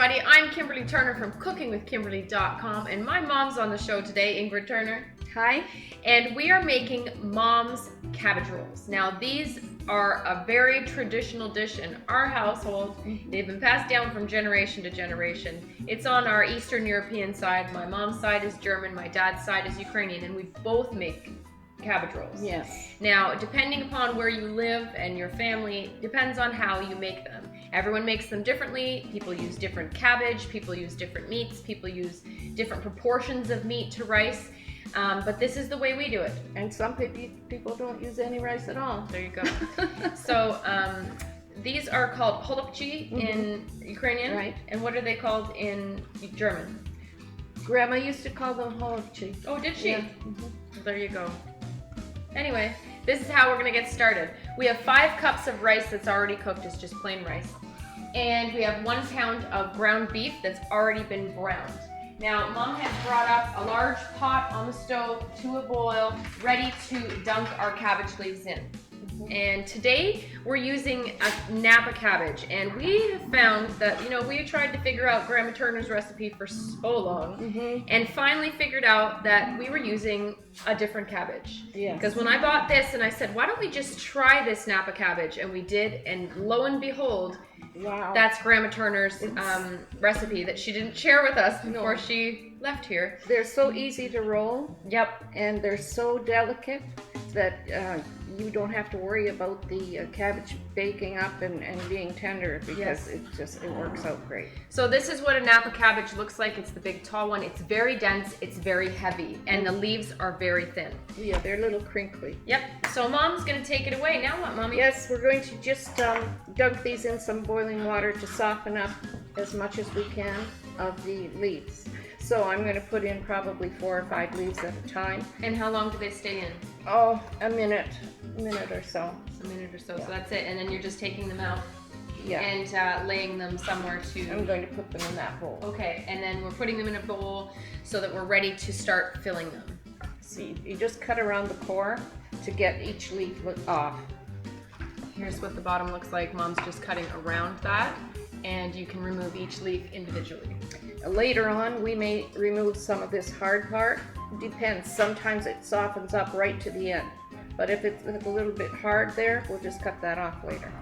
everybody. I'm Kimberly Turner from cookingwithkimberly.com, and my mom's on the show today, Ingrid Turner. Hi. And we are making Mom's cabbage rolls. Now, these are a very traditional dish in our household. They've been passed down from generation to generation. It's on our Eastern European side. My mom's side is German, my dad's side is Ukrainian, and we both make cabbage rolls. Yes. Now, depending upon where you live and your family, depends on how you make them. Everyone makes them differently. People use different cabbage, people use different meats, people use different proportions of meat to rice. But this is the way we do it. And some people don't use any rice at all. There you go. So these are called holubchi in Ukrainian. Right. And what are they called in German? Grandma used to call them holubchi. Oh, did she? Yeah. There you go. Anyway, this is how we're gonna get started. We have 5 cups of rice that's already cooked. It's just plain rice. And we have 1 pound of ground beef that's already been browned. Now, Mom has brought up a large pot on the stove to a boil, ready to dunk our cabbage leaves in. And today we're using a Napa cabbage, and we have found that, we tried to figure out Grandma Turner's recipe for so long, and finally figured out that we were using a different cabbage. Yes. Because when I bought this and I said, why don't we just try this Napa cabbage, and we did, and lo and behold, wow, that's Grandma Turner's recipe that she didn't share with us before she left here. They're so easy to roll. Yep. And they're so delicate that you don't have to worry about the cabbage baking up and being tender, because it works out great. So this is what a Napa cabbage looks like. It's the big tall one. It's very dense, it's very heavy, and the leaves are very thin. Yeah, they're a little crinkly. Yep. So Mom's gonna take it away. Now what, Mommy? Yes, we're going to just dunk these in some boiling water to soften up as much as we can of the leaves. So I'm going to put in probably 4 or 5 leaves at a time. And how long do they stay in? Oh, a minute or so. A minute or so. Yeah. So that's it. And then you're just taking them out and laying them somewhere to... I'm going to put them in that bowl. Okay, and then we're putting them in a bowl so that we're ready to start filling them. See, you just cut around the core to get each leaf off. Here's what the bottom looks like. Mom's just cutting around that, and you can remove each leaf individually. Later on, we may remove some of this hard part. Depends. Sometimes it softens up right to the end. But if it's a little bit hard there, we'll just cut that off later.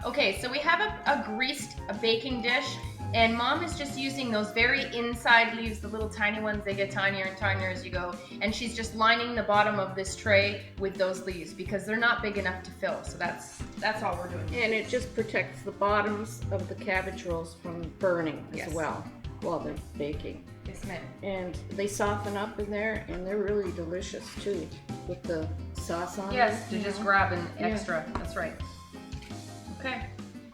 Okay, so we have a greased baking dish, and Mom is just using those very inside leaves, the little tiny ones. They get tinier and tinier as you go. And she's just lining the bottom of this tray with those leaves because they're not big enough to fill. So that's all we're doing. And it just protects the bottoms of the cabbage rolls from burning as well while they're baking. Yes, ma'am. And they soften up in there, and they're really delicious too with the sauce on it. Yes, to just grab an extra. That's right. Okay.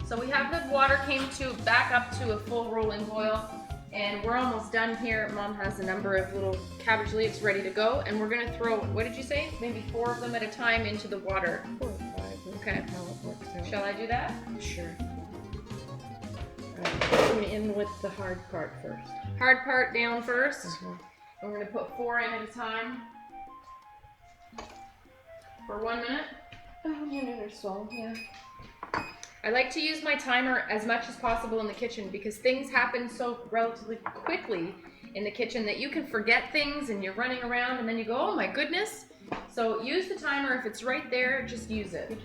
So we have the water came back up to a full rolling boil, and we're almost done here. Mom has a number of little cabbage leaves ready to go, and we're gonna throw, what did you say? Maybe 4 of them at a time into the water. 4 or 5. Okay. How it works out. Shall I do that? Sure. Put them in with the hard part first. Hard part down first. We're gonna put 4 in at a time for 1 minute. A minute or so, yeah. I like to use my timer as much as possible in the kitchen because things happen so relatively quickly in the kitchen that you can forget things and you're running around and then you go, oh my goodness. So use the timer. If it's right there, just use it.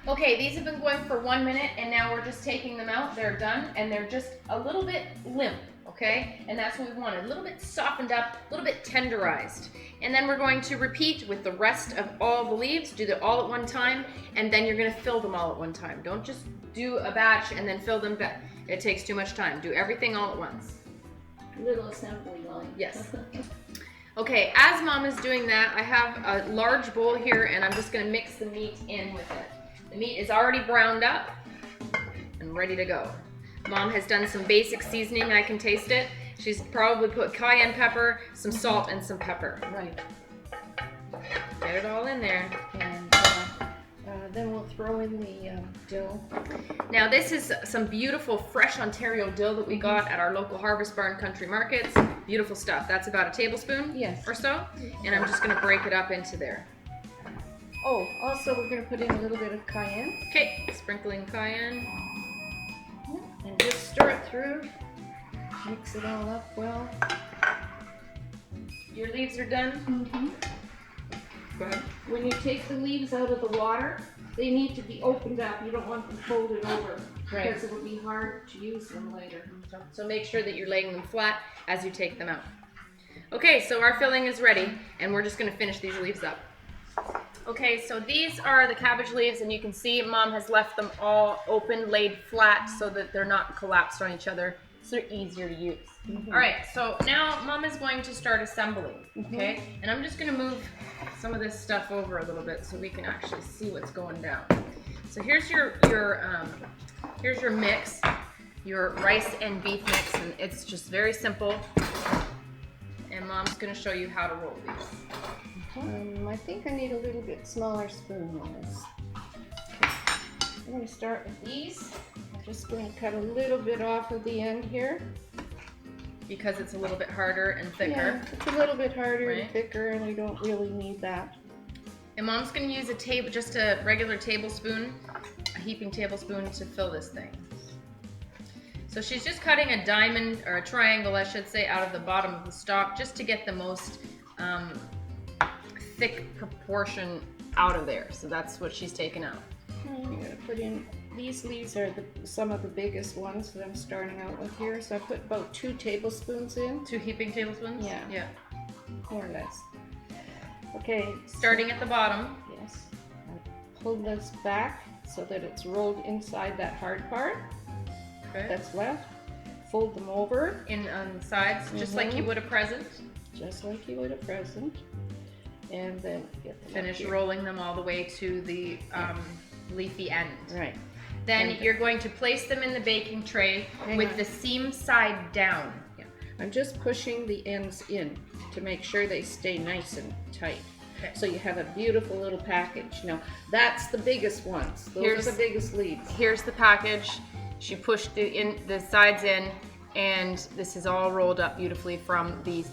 Okay, these have been going for 1 minute, and now we're just taking them out. They're done, and they're just a little bit limp, okay? And that's what we wanted. A little bit softened up, a little bit tenderized. And then we're going to repeat with the rest of all the leaves. Do them all at one time, and then you're gonna fill them all at one time. Don't just do a batch and then fill them back. It takes too much time. Do everything all at once. Little assembly line. Yes. Okay, as Mom is doing that, I have a large bowl here, and I'm just gonna mix the meat in with it. The meat is already browned up and ready to go. Mom has done some basic seasoning. I can taste it. She's probably put cayenne pepper, some salt, and some pepper. Right. Get it all in there. And then we'll throw in the dill. Now this is some beautiful fresh Ontario dill that we got at our local Harvest Barn Country Markets. Beautiful stuff. That's about a tablespoon or so. And I'm just gonna break it up into there. Oh, also we're going to put in a little bit of cayenne. Okay, sprinkling cayenne. And just stir it through. Mix it all up well. Your leaves are done? Mm-hmm. Go ahead. When you take the leaves out of the water, they need to be opened up. You don't want them folded over because it will be hard to use them later. So make sure that you're laying them flat as you take them out. Okay, so our filling is ready, and we're just going to finish these leaves up. Okay, so these are the cabbage leaves, and you can see Mom has left them all open, laid flat, so that they're not collapsed on each other, so they're easier to use. Mm-hmm. All right, so now Mom is going to start assembling, okay? And I'm just going to move some of this stuff over a little bit so we can actually see what's going down. So here's your mix, your rice and beef mix, and it's just very simple. And Mom's going to show you how to roll these. I think I need a little bit smaller spoon on this. I'm going to start with these. I'm just going to cut a little bit off of the end here. Because it's a little bit harder and thicker. Yeah, it's a little bit harder Right. and thicker, and we don't really need that. And Mom's going to use just a regular tablespoon, a heaping tablespoon to fill this thing. So she's just cutting a diamond, or a triangle I should say, out of the bottom of the stalk just to get the most thick proportion out of there. So that's what she's taken out. I'm going to put in, these leaves are some of the biggest ones that I'm starting out with here. So I put about 2 tablespoons in. 2 heaping tablespoons? Yeah. Yeah. More or less. Okay. Starting at the bottom. Yes. I pull this back so that it's rolled inside that hard part Okay. that's left. Fold them over. In on the sides, just like you would a present. Just like you would a present. And then get them Finish up here. rolling them all the way to the leafy end. Right. Then And- you're going to place them in the baking tray with the seam side down. Yeah. I'm just pushing the ends in to make sure they stay nice and tight. Okay. So you have a beautiful little package. Now, that's the biggest ones. Those are the biggest leaves. Here's the package. She pushed the sides in, and this is all rolled up beautifully from the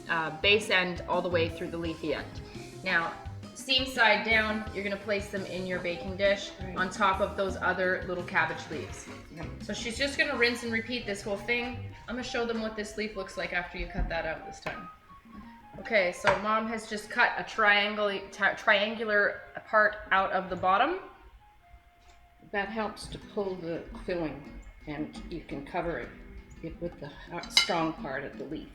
base end all the way through the leafy end. Now, seam side down, you're going to place them in your baking dish on top of those other little cabbage leaves. Right. So she's just going to rinse and repeat this whole thing. I'm going to show them what this leaf looks like after you cut that out this time. Okay, so Mom has just cut a triangular part out of the bottom. That helps to pull the filling, and you can cover it with the strong part of the leaf.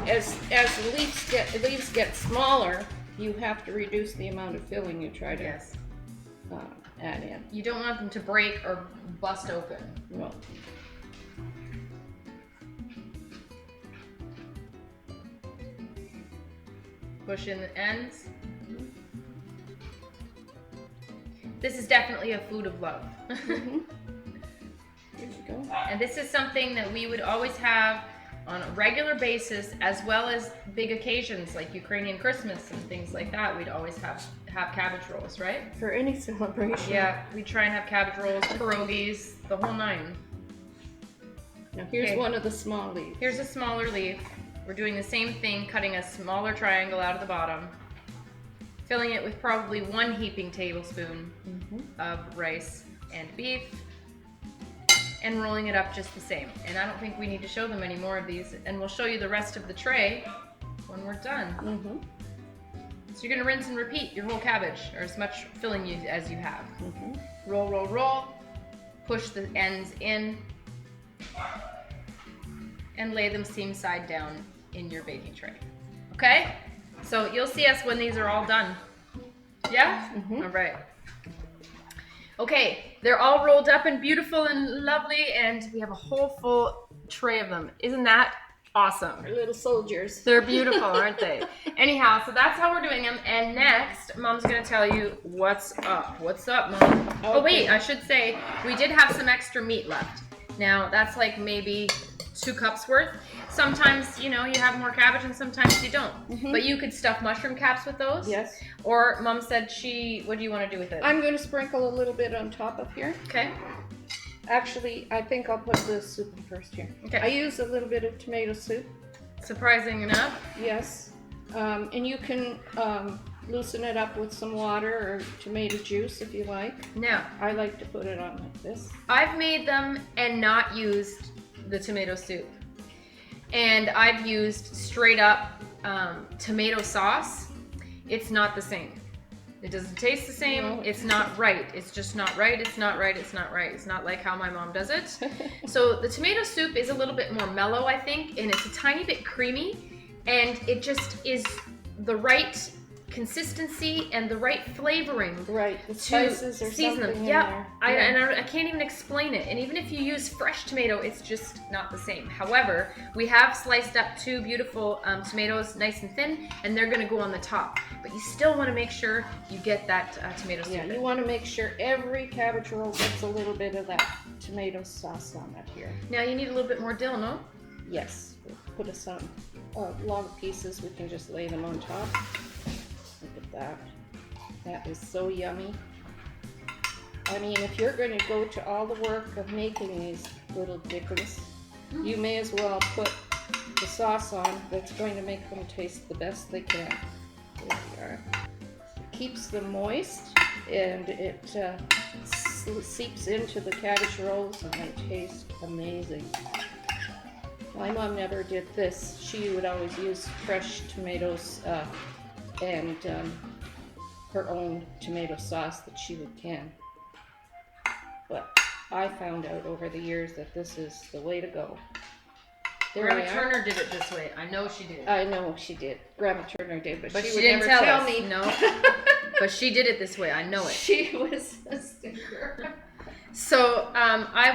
As the leaves get smaller, you have to reduce the amount of filling you try to add in. You don't want them to break or bust open. No. Push in the ends. This is definitely a food of love. Here you go. And this is something that we would always have on a regular basis, as well as big occasions like Ukrainian Christmas and things like that. We'd always have cabbage rolls, right? For any celebration. Yeah, we try and have cabbage rolls, pierogies, the whole nine. Now here's one of the small leaves. Here's a smaller leaf. We're doing the same thing, cutting a smaller triangle out of the bottom, filling it with probably 1 heaping tablespoon of rice and beef, and rolling it up just the same. And I don't think we need to show them any more of these, and we'll show you the rest of the tray when we're done. So you're gonna rinse and repeat your whole cabbage, or as much filling as you have. Roll, roll, roll, push the ends in, and lay them seam side down in your baking tray. Okay? So you'll see us when these are all done. Yeah? All right. Okay, they're all rolled up and beautiful and lovely, and we have a whole full tray of them. Isn't that awesome? Our little soldiers. They're beautiful, aren't they? Anyhow, so that's how we're doing them. And next, Mom's gonna tell you what's up. What's up, Mom? Okay. Oh wait, I should say, we did have some extra meat left. Now, that's like maybe 2 cups worth. Sometimes, you know, you have more cabbage and sometimes you don't. But you could stuff mushroom caps with those. Yes. Or Mom said what do you want to do with it? I'm going to sprinkle a little bit on top of here. Okay. Actually, I think I'll put the soup in first here. Okay. I use a little bit of tomato soup. Surprising enough. Yes. And you can loosen it up with some water or tomato juice if you like. Now, I like to put it on like this. I've made them and not used the tomato soup. And I've used straight up tomato sauce. It's not the same. It doesn't taste the same. No. It's not right. It's just not right. It's not right. It's not right. It's not like how my mom does it. So the tomato soup is a little bit more mellow, I think, and it's a tiny bit creamy, and it just is the right consistency and the right flavoring. Right, the spices or season something them. in Yeah, there. I can't even explain it. And even if you use fresh tomato, it's just not the same. However, we have sliced up 2 beautiful tomatoes, nice and thin, and they're gonna go on the top. But you still want to make sure you get that tomato soup. Yeah, you want to make sure every cabbage roll gets a little bit of that tomato sauce on it here. Now you need a little bit more dill, no? Yes, we'll put some long pieces. We can just lay them on top. Look at that. That is so yummy. I mean, if you're going to go to all the work of making these little dickens, you may as well put the sauce on that's going to make them taste the best they can. There we are. It keeps them moist, and it seeps into the cabbage rolls, and they taste amazing. My mom never did this. She would always use fresh tomatoes and her own tomato sauce that she would can. But I found out over the years that this is the way to go. There Grandma we are. Turner did it this way. I know she did. I know she did. Grandma Turner did, but she would didn't never tell us. me. No, but she did it this way. I know it. She was a stinker. So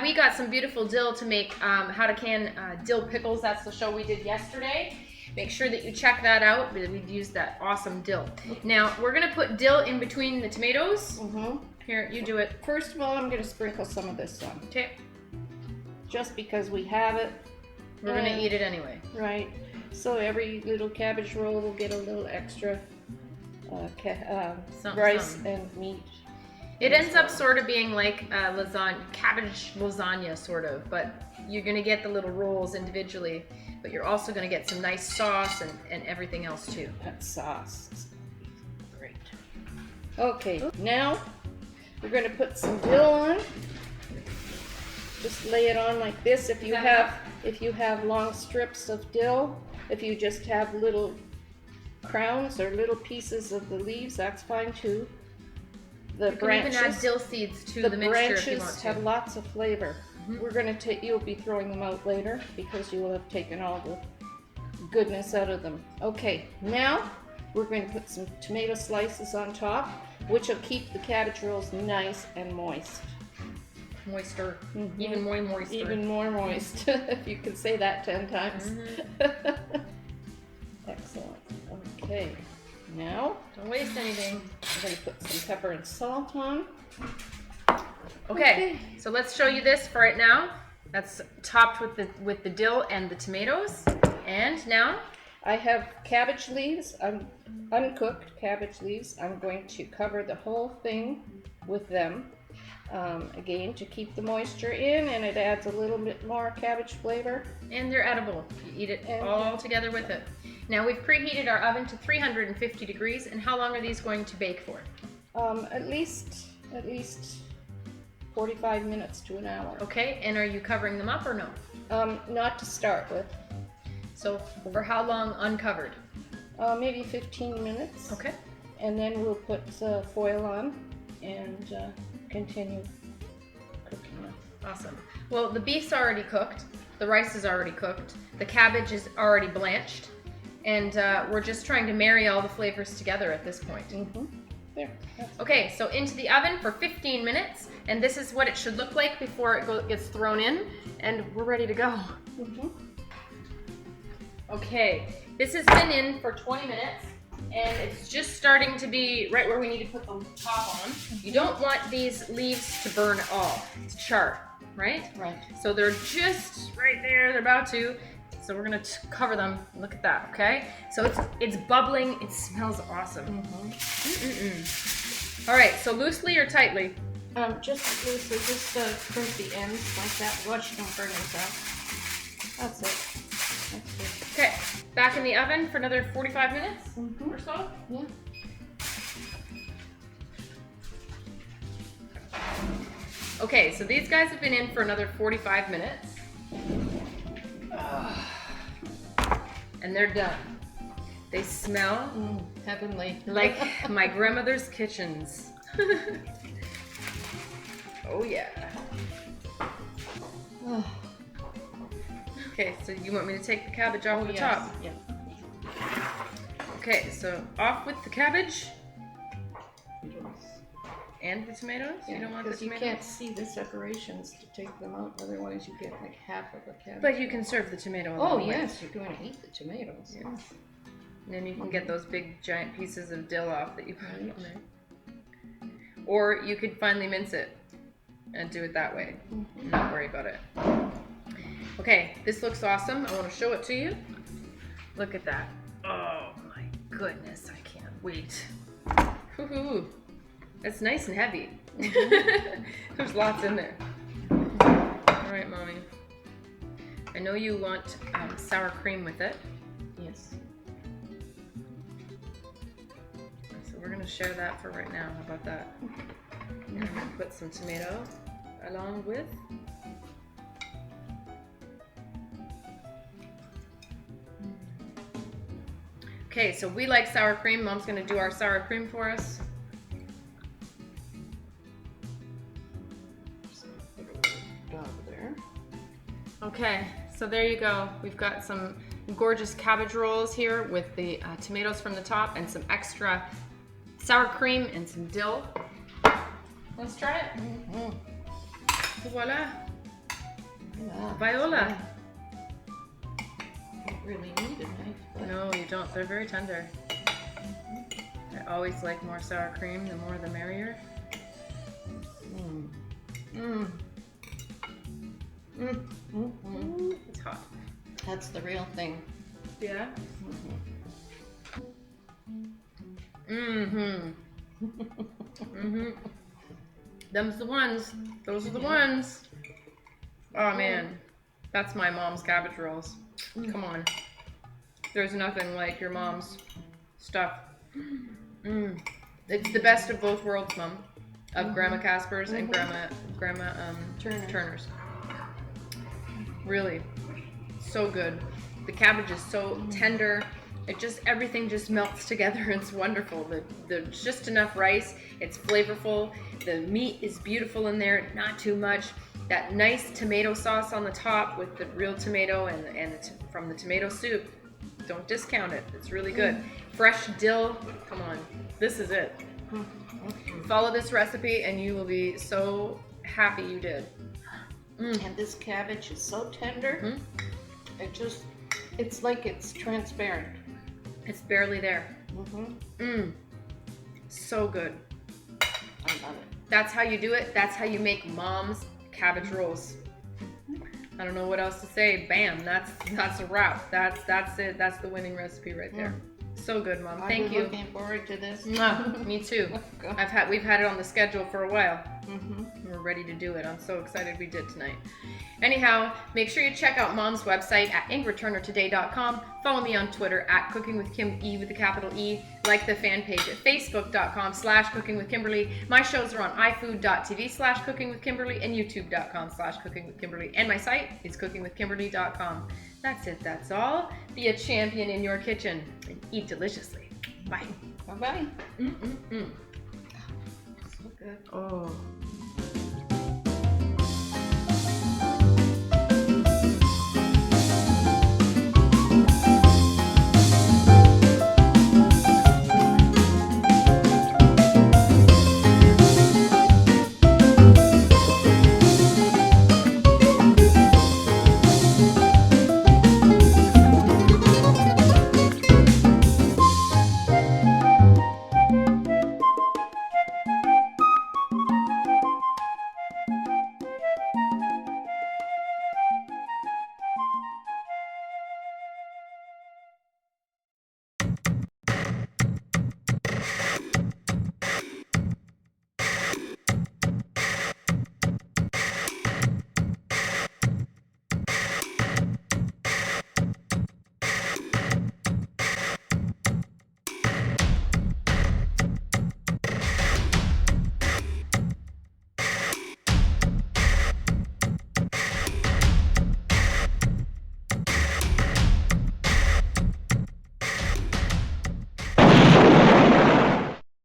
we got some beautiful dill to make how to can dill pickles. That's the show we did yesterday. Make sure that you check that out. We used that awesome dill. Now we're gonna put dill in between the tomatoes. Here, you do it. First of all, I'm going to sprinkle some of this on. Okay. Just because we have it. We're gonna eat it anyway. Right. So every little cabbage roll will get a little extra rice and meat. It ends up sort of being like lasagna, cabbage lasagna sort of, but you're gonna get the little rolls individually, but you're also gonna get some nice sauce and everything else too. That sauce is great. Okay, now we're going to put some dill on. Just lay it on like this. If you have long strips of dill, if you just have little crowns or little pieces of the leaves, that's fine too. The branches, you can even add dill seeds to the mixture if you want to. have lots of flavor. We're going to take. You'll be throwing them out later because you will have taken all the goodness out of them. Okay, now we're going to put some tomato slices on top, which will keep the cabbage rolls nice and moist. Moister, even more moister. Even more moist, if you can say that 10 times. Excellent. Okay, now don't waste anything. I'm going to put some pepper and salt on. Okay, so let's show you this for right now. That's topped with the dill and the tomatoes. And now I have cabbage leaves, uncooked cabbage leaves. I'm going to cover the whole thing with them. Again, to keep the moisture in, and it adds a little bit more cabbage flavor. And they're edible. You eat it all together with it. Now we've preheated our oven to 350 degrees. And how long are these going to bake for? At least 45 minutes to an hour. Okay, and are you covering them up or no? Not to start with. So for how long uncovered? Maybe 15 minutes. Okay. And then we'll put foil on and continue cooking them. Awesome. Well, the beef's already cooked. The rice is already cooked. The cabbage is already blanched. And we're just trying to marry all the flavors together at this point. There. Okay, so into the oven for 15 minutes. And this is what it should look like before it gets thrown in. And we're ready to go. Okay, this has been in for 20 minutes. And it's just starting to be right where we need to put the top on. You don't want these leaves to burn at all. It's char, right? Right. So they're just right there. They're about to. So we're gonna cover them. Look at that, okay? So it's bubbling. It smells awesome. All right, so loosely or tightly? Just loosely, just crimp the ends like that. Watch, don't burn yourself. That's it. That's good. Okay, back in the oven for another 45 minutes or so. Yeah. Okay, so these guys have been in for another 45 minutes. And they're done. They smell heavenly. like my grandmother's kitchens. Oh yeah. Okay, so you want me to take the cabbage off the top? Yeah. Okay, so off with the cabbage. And the tomatoes? Yeah, you don't want the because you tomatoes? can't see the separations to take them out, otherwise you get like half of a cabbage. But you can serve the tomato Oh along with. yes, you're going to eat the tomatoes. Yes. And then you can get those big giant pieces of dill off that you put in there. Or you could finely mince it and do it that way. Not worry about it. Okay, this looks awesome. I want to show it to you. Look at that. Oh my goodness, I can't wait. Woohoo! It's nice and heavy. There's lots in there. All right, Mommy. I know you want sour cream with it. Yes. So we're gonna share that for right now. How about that? And I'm gonna put some tomato along with. Okay, so we like sour cream. Mom's gonna do our sour cream for us. There. Okay, so there you go. We've got some gorgeous cabbage rolls here with the tomatoes from the top and some extra sour cream and some dill. Let's try it. Voila. Yeah. Viola. Don't really need a knife. But No, you don't. They're very tender. I always like more sour cream. The more the merrier. It's hot. That's the real thing. Yeah? Mm-hmm. Them's the ones. Those are the ones. Oh man. That's my mom's cabbage rolls. Come on. There's nothing like your mom's stuff. It's the best of both worlds, Mom. Of Grandma Casper's and Grandma Turner's. Really. So good. The cabbage is so tender. It just, everything just melts together. It's wonderful. There's just enough rice. It's flavorful. The meat is beautiful in there, not too much. That nice tomato sauce on the top with the real tomato and from the tomato soup. Don't discount it. It's really good. Fresh dill. Come on. This is it. Follow this recipe and you will be so happy you did. And this cabbage is so tender. It's like it's transparent. It's barely there. So good. I love it. That's how you do it. That's how you make Mom's cabbage rolls. I don't know what else to say. Bam, that's a wrap. That's it. That's the winning recipe right there. So good, Mom. Thank you. I'm looking forward to this. Me too. We've had it on the schedule for a while. We're ready to do it. I'm so excited we did tonight. Anyhow, make sure you check out Mom's website at ingridturnertoday.com. Follow me on Twitter at cookingwithkimE with a capital E. Like the fan page at facebook.com/cookingwithkimberly. My shows are on ifood.tv/cookingwithkimberly and youtube.com/cookingwithkimberly. And my site is cookingwithkimberly.com. That's it. That's all. Be a champion in your kitchen and eat deliciously. Bye. Bye-bye. So good. Oh.